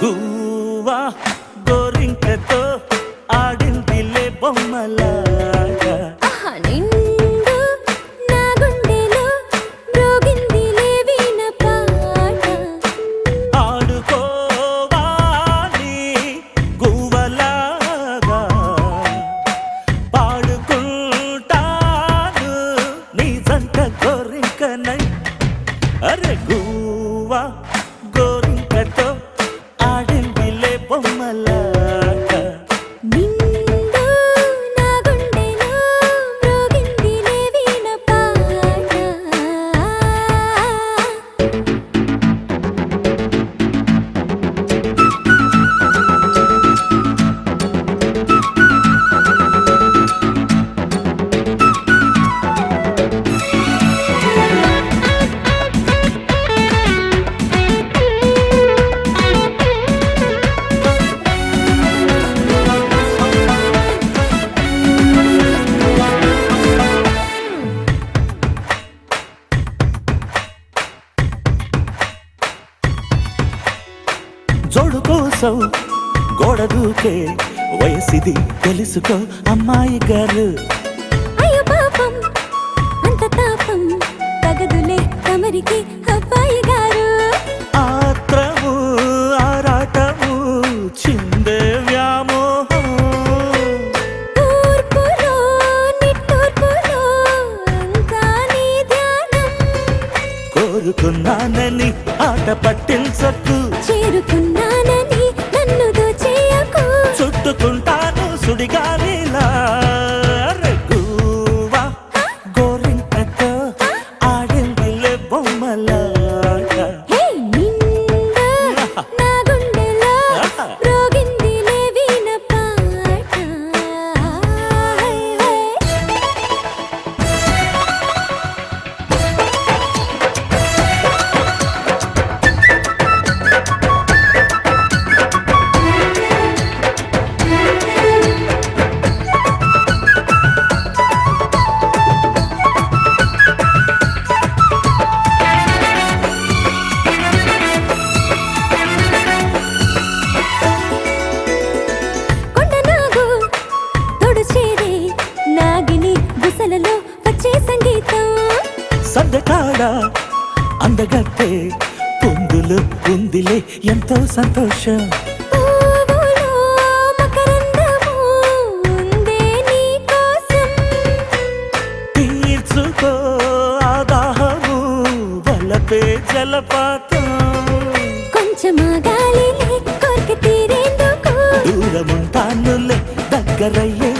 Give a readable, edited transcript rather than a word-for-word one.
గువ్వా గోరింకతో ఆడిందిలే బొమ్మలాగా నిండు నా గుండెలో మ్రోగిందిలే వీణ పాట ఆడుకోవాలి గువ్వలాగా పాడుకుంటాను నీ జంట గోరింకనై అరే గువ్వా గోరింకతో ఆడిందిలే బొమ్మలాగా నిండు నా గుండెలో మ్రోగిందిలే వీణ పాట జోడు కోసం గోడ దూకే వయసిది తెలుసుకో అమ్మాయి గారు అయ్యో పాపం అంత తాపం తగదులే తమరికి అబ్బాయి గారు ఆత్రము ఆరాటము చిందే వ్యామోహం తూర్పులో నిట్టూర్పులో అంతా నీ ధ్యానం కోరుకున్నానని ఆట పట్టించకు చేరుకున్నానని నన్ను దోచేయకు చుట్టుకుంటాను సుడిగాలిలా గువ్వా గోరింకతో ఆడిందిలే బొమ్మలాగా హే నిండు నా గుండెలో మ్రోగిందిలే వీణ పాట హై హై కొండనాగు తోడు చేరే నాగిని గుసలలో వచ్చే సంగీతం సందకాడ అందగత్తే పొందులు ఉందిలే ఎంతో సంతోషం పువ్వులో మకరందము ఉందే నీ కోసం తీర్చుకో ఆదాహము వలపే జలపాతం కొంచెమా గాలిలే కోరిక తీరేందుకు దూరముంటానులే దగ్గరయ్యే